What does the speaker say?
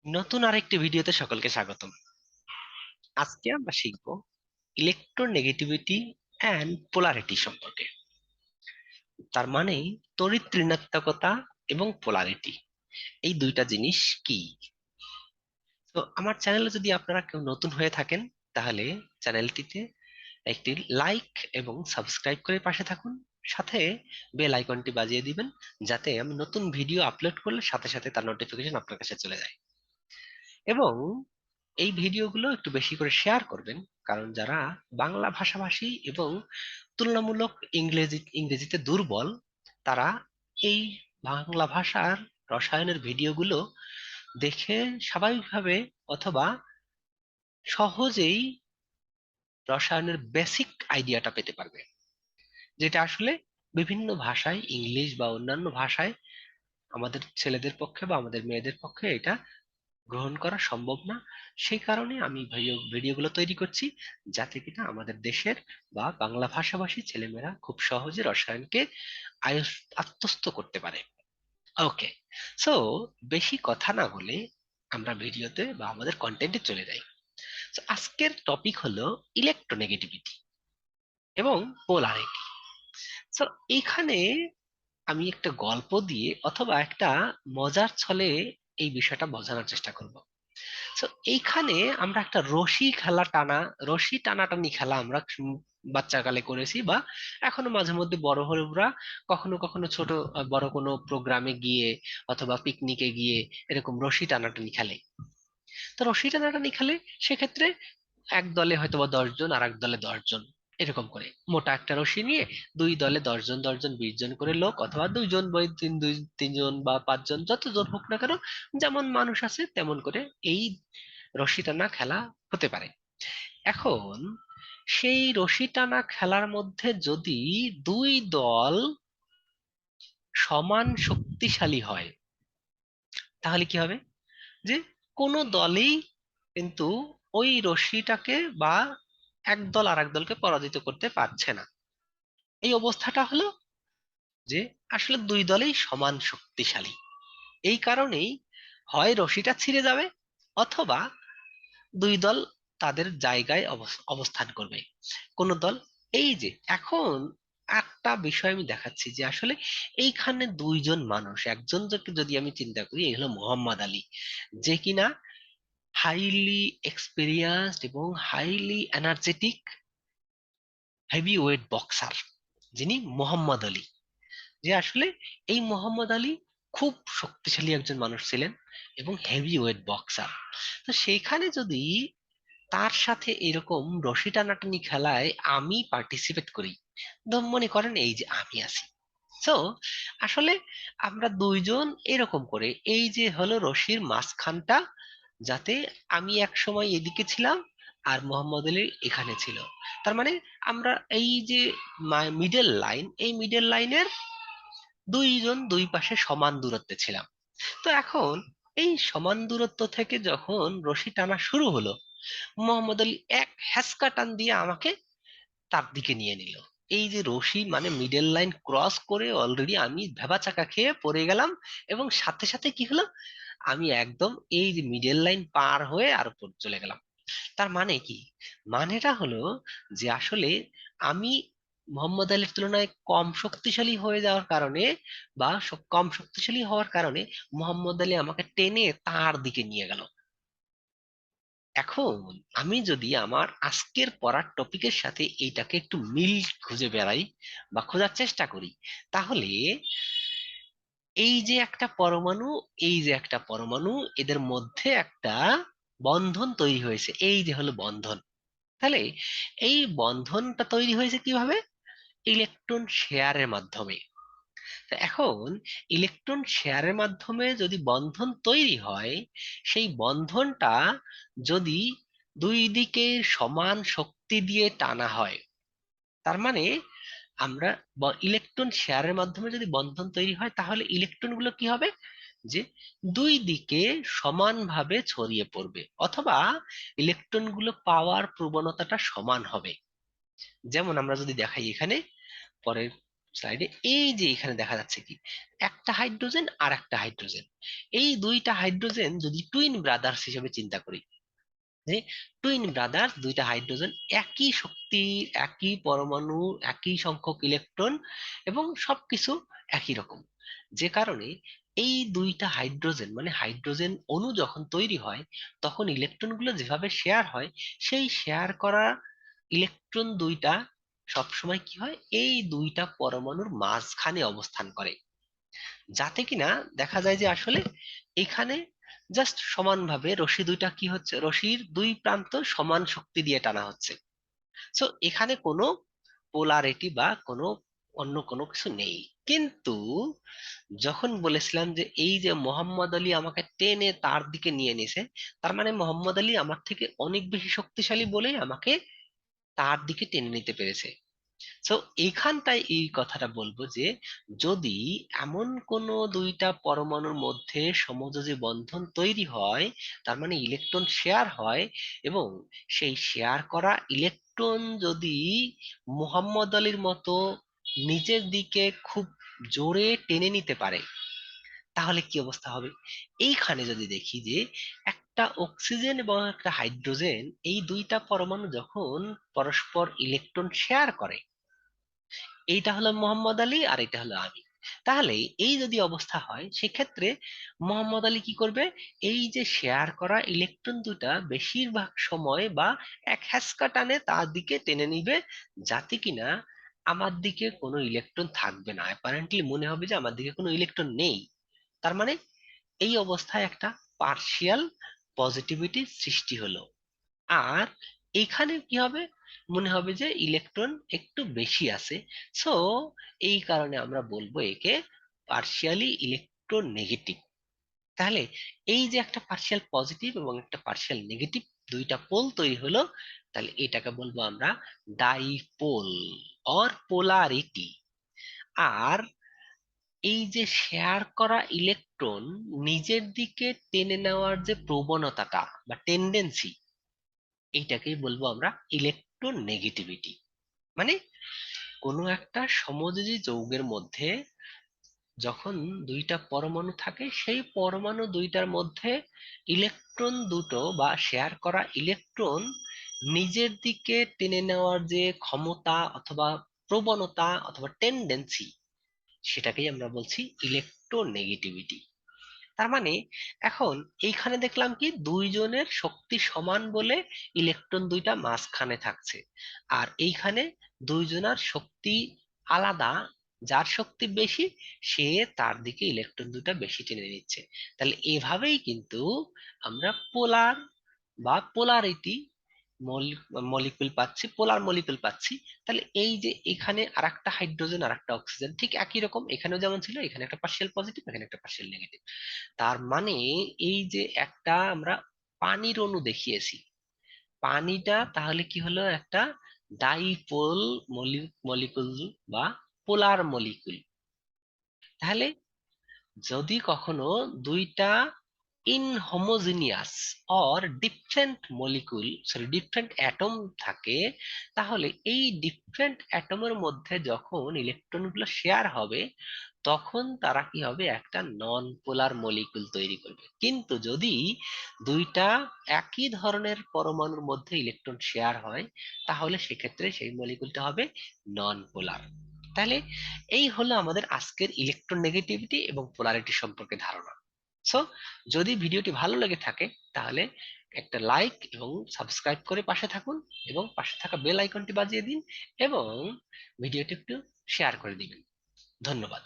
নতুন আরেকটি ভিডিওতে সকলকে স্বাগতম। আজকে আমরা শিখব ইলেকট্রোনেগেটিভিটি অ্যান্ড পোলারিটি সম্পর্কে। তার মানে তড়িৎ ঋণাত্মকতা এবং পোলারিটি এই দুইটা জিনিস কি। তো আমার চ্যানেলে যদি আপনারা কেউ নতুন হয়ে থাকেন তাহলে চ্যানেলটিতে একটি লাইক এবং সাবস্ক্রাইব করে পাশে থাকুন, সাথে বেল আইকনটি বাজিয়ে দিবেন যাতে আমি নতুন ভিডিও আপলোড করলে সাথে সাথে তার নোটিফিকেশন আপনার কাছে চলে যায়। এবং এই ভিডিওগুলো একটু বেশি করে শেয়ার করবেন, কারণ যারা বাংলা ভাষাভাষী এবং তুলনামূলক ইংরেজিতে দুর্বল তারা এই বাংলা ভাষার রসায়নের ভিডিওগুলো দেখে স্বাভাবিকভাবে অথবা সহজেই রসায়নের বেসিক আইডিয়াটা পেতে পারবে, যেটা আসলে বিভিন্ন ভাষায়, ইংলিশ বা অন্যান্য ভাষায় আমাদের ছেলেদের পক্ষে বা আমাদের মেয়েদের পক্ষে এটা গ্রহণ করা সম্ভব না। সেই কারণে আমি ভিডিওগুলো তৈরি করছি, যাতে কিনা আমাদের দেশের বা বাংলা ভাষাভাষী ছেলেমেয়েরা খুব সহজে রসায়নকে আত্মস্থ করতে পারে। ওকে, সো বেশি কথা না বলে আমরা ভিডিওতে বা আমাদের কন্টেন্টে চলে যাই। So, আজকের টপিক হলো ইলেকট্রোনেগেটিভিটি এবং পোলারিটি। সো এইখানে আমি একটা গল্প দিয়ে অথবা একটা মজার ছলে এই বিষয়টা বোঝানোর চেষ্টা করব। তো এইখানে আমরা একটা রশি টানাটানি খেলা আমরা বাচ্চাকালে করেছি, বা এখনো মাঝে মধ্যে বড় হলেরা কখনো কখনো ছোট বড় কোনো প্রোগ্রামে গিয়ে অথবা পিকনিকে গিয়ে এরকম রশি টানাটানি খেলে। তো রশি টানাটানি খেলে সেক্ষেত্রে এক দলে হয়তো বা 10 জন আর এক দলে 10 জন, এরকম করে মোটা একটা রশি নিয়ে দুই দলে 10 জন 10 জন 20 জন করে লোক, অথবা দুইজন বা তিনজন বা 5 জন, যতজন হোক না কেন, যেমন মানুষ আছে তেমন করে এই রশি টানা খেলা হতে পারে। এখন সেই রশি টানা খেলার মধ্যে যদি দুই দল সমান শক্তিশালী হয় তাহলে কি হবে, যে কোনো দলই কিন্তু ওই রশ্মিটাকে বা এক দল আর এক দলকে পরাজিত করতে পারছে না। এই অবস্থাটা হলো যে আসলে দুই দলেই সমান শক্তিশালী। এই কারণেই হয় রশিটা ছিঁড়ে যাবে, অথবা দুই দল তাদের জায়গায় অবস্থান করবে। কোন দল, এই যে এখন একটা বিষয় আমি দেখাচ্ছি যে আসলে এইখানে দুইজন মানুষ, একজন যদি আমি চিন্তা করি এই হলো মোহাম্মদ আলী, যে কিনা হাইলি এক্সপিরিয়েন্সড এবং highly energetic heavy weight boxer, যিনি মোহাম্মদ আলী। যে আসলে এই মোহাম্মদ আলী খুব শক্তিশালী একজন মানুষ ছিলেন এবং হেভি ওয়েট বক্সার। তো সেইখানে যদি তার সাথে এরকম রশি টানাটানি খেলায় আমি পার্টিসিপেট করি, তো মনে করেন এই যে আমি আছি। তো আসলে আমরা দুইজন এরকম করে এই যে হলো রশির মাঝখানটা, যাতে আমি এক সময় এদিকে ছিলাম আর মোহাম্মদ আলী এখানে ছিল। তার মানে আমরা এই যে মিডল লাইন, এই মিডল লাইনের দুইজন দুই পাশে সমান দূরত্বে ছিলাম। তো এখন এই সমান দূরত্ব থেকে যখন রশি টানা শুরু হলো, মোহাম্মদ আলী এক হ্যাসকা টান দিয়ে আমাকে তার দিকে নিয়ে নিল। এই যে রশি মানে মিডল লাইন ক্রস করে অলরেডি আমি ভেবাচাকা খেয়ে পড়ে গেলাম, এবং সাথে সাথে কি হলো, আমি একদম এই যে মিডল লাইন পার হয়ে আর উপর চলে গেলাম। তার মানে কি, মানেটা হলো যে আসলে আমি মোহাম্মদ আলীর তুলনায় কম শক্তিশালী হয়ে যাওয়ার কারণে বা কম শক্তিশালী হওয়ার কারণে মোহাম্মদ আলী আমাকে টেনে তার দিকে নিয়ে গেল। এখন আমি যদি আমার আজকের পড়ার টপিকের সাথে এইটাকে একটু মিল খুঁজে বেড়াই বা খোঁজার চেষ্টা করি, তাহলে এই যে একটা পরমাণু, এই যে একটা পরমাণু, এদের মধ্যে একটা বন্ধন তৈরি হয়েছে, এই যে হলো বন্ধন। তাহলে এই বন্ধনটা তৈরি হয়েছে কিভাবে? ইলেকট্রন শেয়ারের মাধ্যমে। তো এখন ইলেকট্রন শেয়ারের মাধ্যমে যদি বন্ধন তৈরি হয়, সেই বন্ধনটা যদি দুই দিকে সমান শক্তি দিয়ে টানা হয়, তার মানে আমরা ইলেকট্রন শেয়ারের মাধ্যমে যদি বন্ধন তৈরি হয় তাহলে ইলেকট্রন গুলো কি হবে, যে দুই দিকে সমানভাবে ছড়িয়ে পড়বে, অথবা ইলেকট্রন গুলো পাওয়ার প্রবণতাটা সমান হবে। যেমন আমরা যদি দেখাই এখানে পরের স্লাইডে এই যে এখানে দেখা যাচ্ছে কি একটা হাইড্রোজেন আর একটা হাইড্রোজেন, এই দুইটা হাইড্রোজেন যদি টুইন ব্রাদার্স হিসেবে চিন্তা করি, যে টুইন ব্রাদার্স দুইটা হাইড্রোজেন, একই শক্তি, একই পরমাণু, একই সংখ্যক ইলেকট্রন এবং সবকিছু একই রকম, যে কারণে এই দুইটা হাইড্রোজেন মানে হাইড্রোজেন অণু যখন তৈরি হয় তখন ইলেকট্রনগুলো যেভাবে শেয়ার হয়, সেই শেয়ার করা ইলেকট্রন দুইটা সবসময় কি হয়, এই দুইটা পরমাণুর মাঝখানে অবস্থান করে, যাতে কিনা দেখা যায় যে আসলে এখানে জাস্ট সমানভাবে রশি দুইটা কি হচ্ছে, রশির দুই প্রান্ত সমান শক্তি দিয়ে টানা হচ্ছে। সো এখানে কোনো পোলারিটি বা কোনো অন্য কোনো কিছু নেই। কিন্তু যখন বলেছিলাম যে এই যে মোহাম্মদ আলী আমাকে টেনে তার দিকে নিয়ে নিছে, তার মানে মোহাম্মদ আলী আমার থেকে অনেক বেশি শক্তিশালী বলেই আমাকে তার দিকে টেনে নিতে পেরেছে। সো এইখানটায় এই কথাটা বলবো যে যদি এমন কোনো দুইটা পরমাণুর মধ্যে সমযোজী বন্ধন তৈরি হয়, তার মানে ইলেকট্রন শেয়ার হয়, এবং সেই শেয়ার করা ইলেকট্রন যদি মুহাম্মদ আলীর মতো নিজের দিকে খুব জোরে টেনে নিতে পারে, তাহলে কি অবস্থা হবে? এইখানে যদি দেখি যে একটা অক্সিজেন এবং একটা হাইড্রোজেন, এই দুইটা পরমাণু যখন পরস্পর ইলেকট্রন শেয়ার করে, এইটা হলো মোহাম্মদ আলী আর এটা হলো আমি, তাহলে এই যদি অবস্থা হয় সেক্ষেত্রে মোহাম্মদ আলী কি করবে, এই যে শেয়ার করা ইলেকট্রন দুটা বেশিরভাগ সময় বা এক হ্যাসকা টানে তার দিকে টেনে নিবে, যাতে কিনা আমার দিকে কোনো ইলেকট্রন থাকবে না, অ্যাপারেন্টলি মনে হবে যে আমার দিকে কোনো ইলেকট্রন নেই। তার মানে এই অবস্থায় একটা পার্শিয়াল পজিটিভিটি সৃষ্টি হলো। আর এখানে কি হবে, মনে হবে যে ইলেকট্রন একটু বেশি আছে। সো এই কারণে আমরা বলবো একে পার্শিয়ালি ইলেকট্রোনেগেটিভ। তাহলে এই যে একটা পার্শিয়াল পজিটিভ এবং একটা পার্শিয়াল নেগেটিভ দুইটা পোল তৈরি হলো, তাহলে এটাকে বলবো আমরা ডাইপোল অর পোলারিটি। আর এই যে শেয়ার করা ইলেকট্রন নিজের দিকে টেনে নেওয়ার যে প্রবণতাটা বা টেন্ডেন্সি, এইটাকেই বলবো আমরা ইলেকট্রোনেগেটিভিটি। মানে কোনো একটা সমযোজী যৌগের মধ্যে যখন দুইটা পরমাণু থাকে, সেই পরমাণু দুইটার মধ্যে ইলেকট্রন দুটো বা শেয়ার করা ইলেকট্রন নিজের দিকে টেনে নেওয়ার যে ক্ষমতা অথবা প্রবণতা অথবা টেন্ডেন্সি, সেটাকেই আমরা বলছি ইলেকট্রোনেগেটিভিটি। তার মানে এখন এইখানে দেখলাম কি দুইজনের শক্তি সমান বলে ইলেকট্রন দুইটা মাঝখানে থাকছে, আর এইখানে দুইজনের শক্তি আলাদা, যার শক্তি বেশি সে তার দিকে ইলেকট্রন দুইটা বেশি টেনে নিচ্ছে। তাহলে এভাবেই কিন্তু আমরা পোলার বা পোলারিটি মলিকুল পাচ্ছি, পোলার মলিকুল পাচ্ছি। তাহলে এই যে এখানে আরেকটা হাইড্রোজেন আর একটা অক্সিজেন ঠিক একই রকম, এখানেও যেমন ছিল, এখানে একটা পার্শিয়াল পজিটিভ, এখানে একটা পার্শিয়াল নেগেটিভ। তার মানে এই যে একটা আমরা পানির অণু দেখিয়েছি, পানিটা তাহলে কি হলো, একটা ডাইপোল মলিকুল বা পোলার মলিকুল। তাহলে যদি কখনো দুইটা inhomogeneous or different molecule, sorry different atom থাকে, তাহলে এই ডিফারেন্ট অ্যাটমের মধ্যে যখন ইলেকট্রনগুলো শেয়ার হবে তখন তারা কি হবে, একটা নন পোলার মলিকুল তৈরি করবে। কিন্তু যদি দুইটা একই ধরনের পরমাণুর মধ্যে ইলেকট্রন শেয়ার হয়, তাহলে সেক্ষেত্রে সেই মলিকুলটা হবে নন পোলার। তাহলে এই হলো আমাদের আজকের ইলেকট্রোনেগেটিভিটি এবং পোলারিটি সম্পর্কে ধারণা। সো যদি ভিডিওটি ভালো লেগে থাকে তাহলে একটা লাইক এবং সাবস্ক্রাইব করে পাশে থাকুন, এবং পাশে থাকা বেল আইকনটি বাজিয়ে দিন, এবং ভিডিওটি একটু শেয়ার করে দিবেন। ধন্যবাদ।